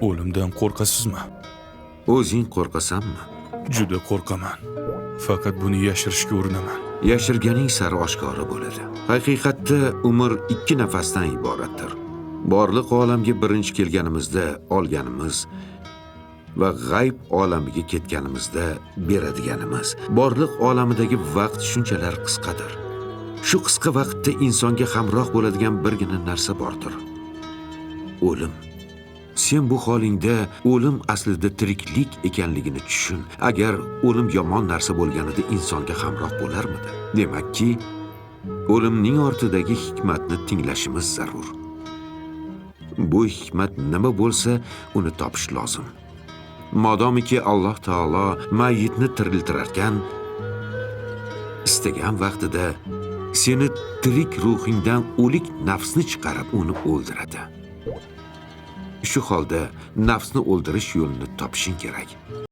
O'limdan qo'rqasizmi? O'zing qo'rqasanmi? Juda qo'rqaman. Faqat buni yashirishga urinaman. Yashirganing sari oshkora bo'ladi. Haqiqatda umr 2 nafasdan iboratdir. Borliq olamga birinchi kelganimizda olganimiz va g'ayb olamiga ketganimizda beradiganimiz. Borliq olamidagi vaqt shunchalar qisqadir. Shu qisqa vaqtda insonga hamroh bo'ladigan birgina narsa bordir. O'lim. Sen bu holingda o'lim aslida tiriklik ekanligini tushun. Agar o'lim yomon narsa bo'lganida insonga hamroh bo'larmidi? Demakki, o'limning ortidagi hikmatni tinglashimiz zarur. Bu hikmat nima bo'lsa, uni topish lozim. Modomiki Alloh taolo mayyitni tiriltirarkan, istagan vaqtida seni tirik ruhingdan o'lik nafsni chiqarib uni o'ldiradi. Shu holda nafsni o'ldirish yo'lini topishing kerak.